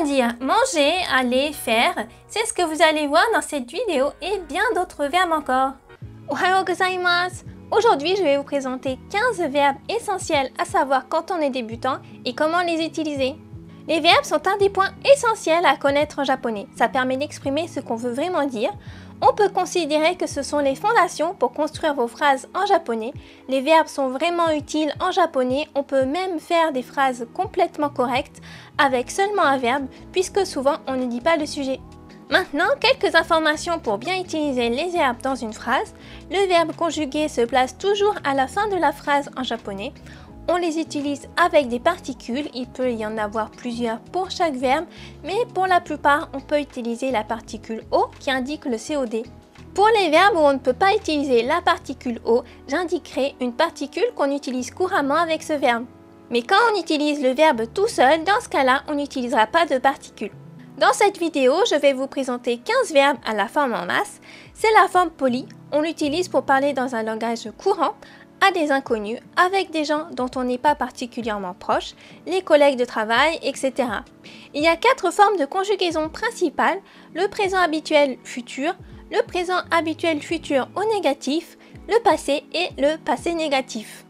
Comment dire manger, aller, faire, c'est ce que vous allez voir dans cette vidéo et bien d'autres verbes encore. Ohayou gozaimasu. Aujourd'hui, je vais vous présenter 15 verbes essentiels à savoir quand on est débutant et comment les utiliser. Les verbes sont un des points essentiels à connaître en japonais. Ça permet d'exprimer ce qu'on veut vraiment dire. On peut considérer que ce sont les fondations pour construire vos phrases en japonais. Les verbes sont vraiment utiles en japonais. On peut même faire des phrases complètement correctes avec seulement un verbe, puisque souvent on ne dit pas le sujet. Maintenant, quelques informations pour bien utiliser les verbes dans une phrase. Le verbe conjugué se place toujours à la fin de la phrase en japonais. On les utilise avec des particules, il peut y en avoir plusieurs pour chaque verbe, mais pour la plupart, on peut utiliser la particule O qui indique le COD. Pour les verbes où on ne peut pas utiliser la particule O, j'indiquerai une particule qu'on utilise couramment avec ce verbe. Mais quand on utilise le verbe tout seul, dans ce cas-là, on n'utilisera pas de particule. Dans cette vidéo, je vais vous présenter 15 verbes à la forme en masse. C'est la forme polie, on l'utilise pour parler dans un langage courant, à des inconnus, avec des gens dont on n'est pas particulièrement proche, les collègues de travail, etc. Il y a 4 formes de conjugaison principales, le présent habituel futur, le présent habituel futur au négatif, le passé et le passé négatif.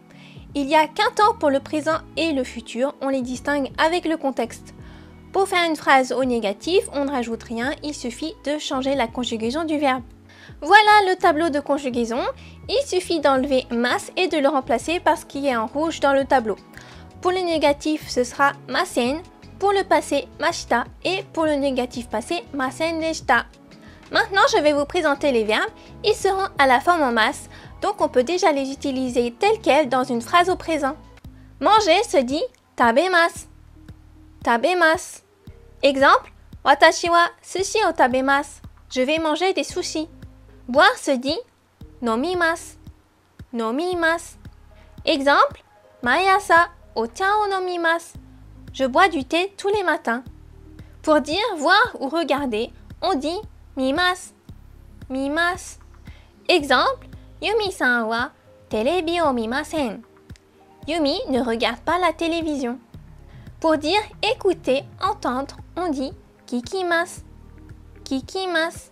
Il n'y a qu'un temps pour le présent et le futur, on les distingue avec le contexte. Pour faire une phrase au négatif, on ne rajoute rien, il suffit de changer la conjugaison du verbe. Voilà le tableau de conjugaison. Il suffit d'enlever mas et de le remplacer par ce qui est en rouge dans le tableau. Pour le négatif, ce sera masen. Pour le passé, mashita. Et pour le négatif passé, masen deshita. Maintenant, je vais vous présenter les verbes. Ils seront à la forme en masse, donc on peut déjà les utiliser tels quels dans une phrase au présent. Manger se dit tabemasu. Tabemasu. Exemple, watashi wa sushi o tabemasu. Je vais manger des sushis. Boire se dit nomimasu. Nomimasu. Exemple, maiasa ocha o nomimasu. Je bois du thé tous les matins. Pour dire voir ou regarder, on dit mimasu. Mimasu. Exemple, Yumi-san wa terebi o mimasen. Yumi ne regarde pas la télévision. Pour dire écouter, entendre, on dit kikimasu. Kikimasu.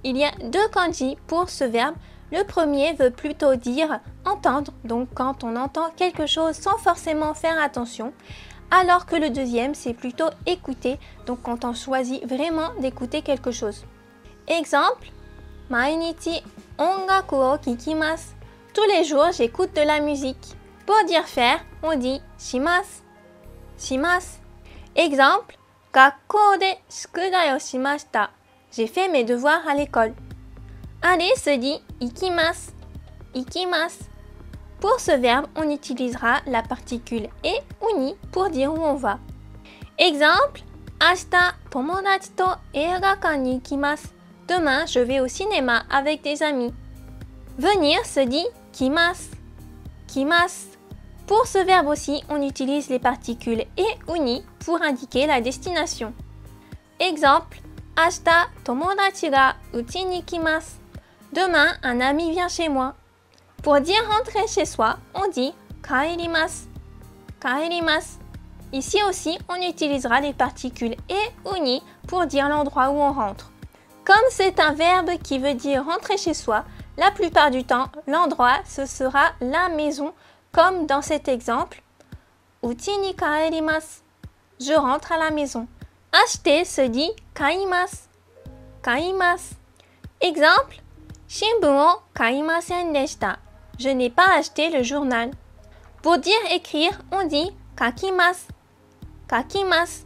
Il y a 2 kanji pour ce verbe. Le premier veut plutôt dire entendre, donc quand on entend quelque chose sans forcément faire attention, alors que le deuxième c'est plutôt écouter, donc quand on choisit vraiment d'écouter quelque chose. Exemple, mainichi ongaku o kikimasu. Tous les jours j'écoute de la musique. Pour dire faire, on dit shimasu. Shimasu. Exemple, gakkou de shukudai o shimashita. J'ai fait mes devoirs à l'école. Aller se dit ikimasu. Ikimasu. Pour ce verbe, on utilisera la particule e ou ni pour dire où on va. Exemple, ashita tomodachi to eigakan ni ikimasu. Demain, je vais au cinéma avec des amis. Venir se dit kimasu. Kimasu. Pour ce verbe aussi, on utilise les particules e ou ni pour indiquer la destination. Exemple, ashita tomodachi ga uchi ni kimasu. Demain, un ami vient chez moi. Pour dire rentrer chez soi, on dit kaerimasu. Kaerimasu. Ici aussi, on utilisera les particules e ou ni pour dire l'endroit où on rentre. Comme c'est un verbe qui veut dire rentrer chez soi, la plupart du temps, l'endroit, ce sera la maison, comme dans cet exemple. Uchi ni kaerimasu. Je rentre à la maison. Acheter se dit kaimasu. Kaimasu. Exemple, shinbun o kaimasen deshita. Je n'ai pas acheté le journal. Pour dire écrire, on dit kakimasu. Kakimasu.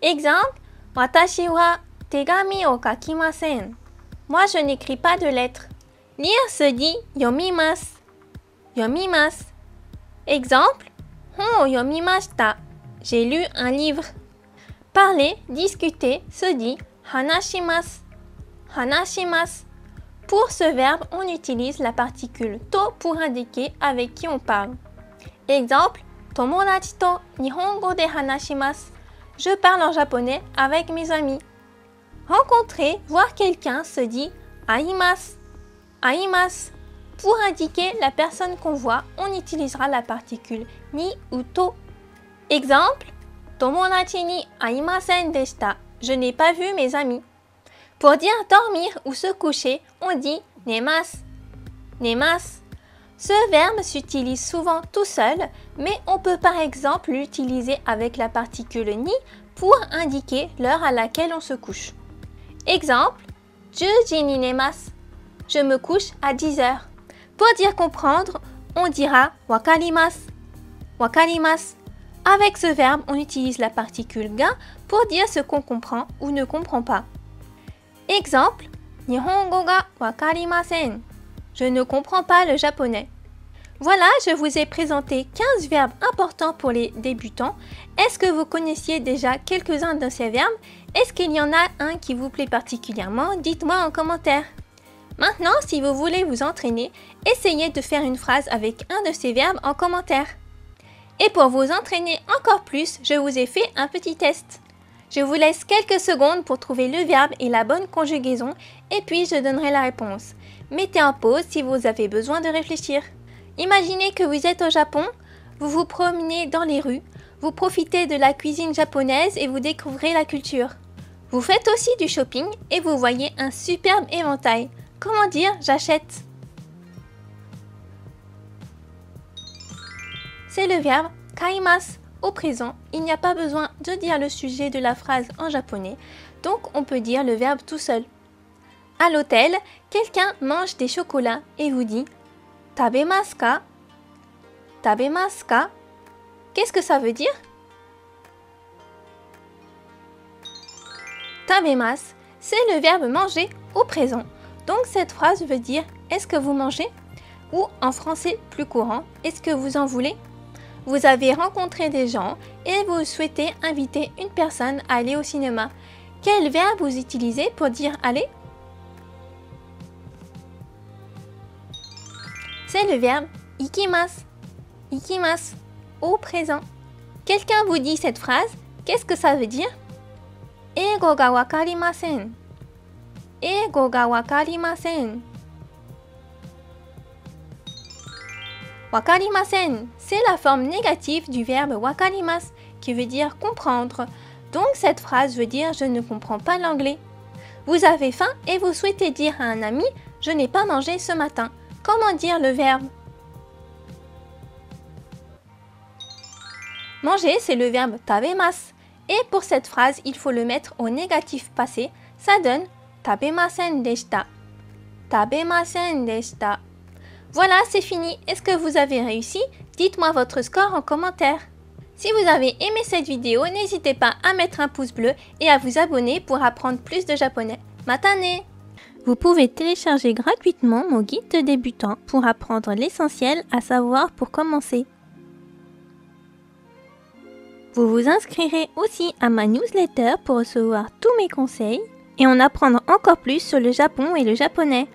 Exemple, watashi wa tegami o kakimasen. Moi, je n'écris pas de lettres. Lire se dit yomimasu. Yomimasu. Exemple, hon o yomimashita. J'ai lu un livre. Parler, discuter se dit hanashimasu. Hanashimasu. Pour ce verbe, on utilise la particule to pour indiquer avec qui on parle. Exemple, tomodachi to nihongo de hanashimasu. Je parle en japonais avec mes amis. Rencontrer, voir quelqu'un se dit aimasu. Aimasu. Pour indiquer la personne qu'on voit, on utilisera la particule ni ou to. Exemple, Tomodachi ni aimasen deshita. Je n'ai pas vu mes amis. Pour dire dormir ou se coucher, on dit nemasu. Nemasu. Ce verbe s'utilise souvent tout seul, mais on peut par exemple l'utiliser avec la particule ni pour indiquer l'heure à laquelle on se couche. Exemple, 10 ni nemasu. Je me couche à 10 heures. Pour dire comprendre, on dira wakarimasu. Wakarimasu. Avec ce verbe, on utilise la particule ga pour dire ce qu'on comprend ou ne comprend pas. Exemple, Nihongo ga wakarimasen. Je ne comprends pas le japonais. Voilà, je vous ai présenté 15 verbes importants pour les débutants. Est-ce que vous connaissiez déjà quelques-uns de ces verbes? Est-ce qu'il y en a un qui vous plaît particulièrement? Dites-moi en commentaire. Maintenant, si vous voulez vous entraîner, essayez de faire une phrase avec un de ces verbes en commentaire. Et pour vous entraîner encore plus, je vous ai fait un petit test. Je vous laisse quelques secondes pour trouver le verbe et la bonne conjugaison et puis je donnerai la réponse. Mettez en pause si vous avez besoin de réfléchir. Imaginez que vous êtes au Japon, vous vous promenez dans les rues, vous profitez de la cuisine japonaise et vous découvrez la culture. Vous faites aussi du shopping et vous voyez un superbe éventail. Comment dire j'achète? C'est le verbe kaimasu. Au présent, il n'y a pas besoin de dire le sujet de la phrase en japonais, donc on peut dire le verbe tout seul. À l'hôtel, quelqu'un mange des chocolats et vous dit « Tabemasu ka ?» Tabemasu ka? Qu'est-ce que ça veut dire? Tabemasu, c'est le verbe manger au présent. Donc cette phrase veut dire « Est-ce que vous mangez ?» ou en français plus courant « Est-ce que vous en voulez ?» Vous avez rencontré des gens et vous souhaitez inviter une personne à aller au cinéma. Quel verbe vous utilisez pour dire aller? C'est le verbe ikimasu. Ikimasu, au présent. Quelqu'un vous dit cette phrase, qu'est-ce que ça veut dire? Eigo ga wakarimasen. Eigo ga wakarimasen. Wakarimasen, c'est la forme négative du verbe wakarimasu qui veut dire comprendre. Donc cette phrase veut dire je ne comprends pas l'anglais. Vous avez faim et vous souhaitez dire à un ami je n'ai pas mangé ce matin. Comment dire le verbe? Manger, c'est le verbe tabemasu. Et pour cette phrase, il faut le mettre au négatif passé. Ça donne tabemasen deshita. Tabemasen deshita. Voilà, c'est fini. Est-ce que vous avez réussi? Dites-moi votre score en commentaire. Si vous avez aimé cette vidéo, n'hésitez pas à mettre un pouce bleu et à vous abonner pour apprendre plus de japonais. Matane! Vous pouvez télécharger gratuitement mon guide de débutant pour apprendre l'essentiel à savoir pour commencer. Vous vous inscrirez aussi à ma newsletter pour recevoir tous mes conseils et en apprendre encore plus sur le Japon et le japonais.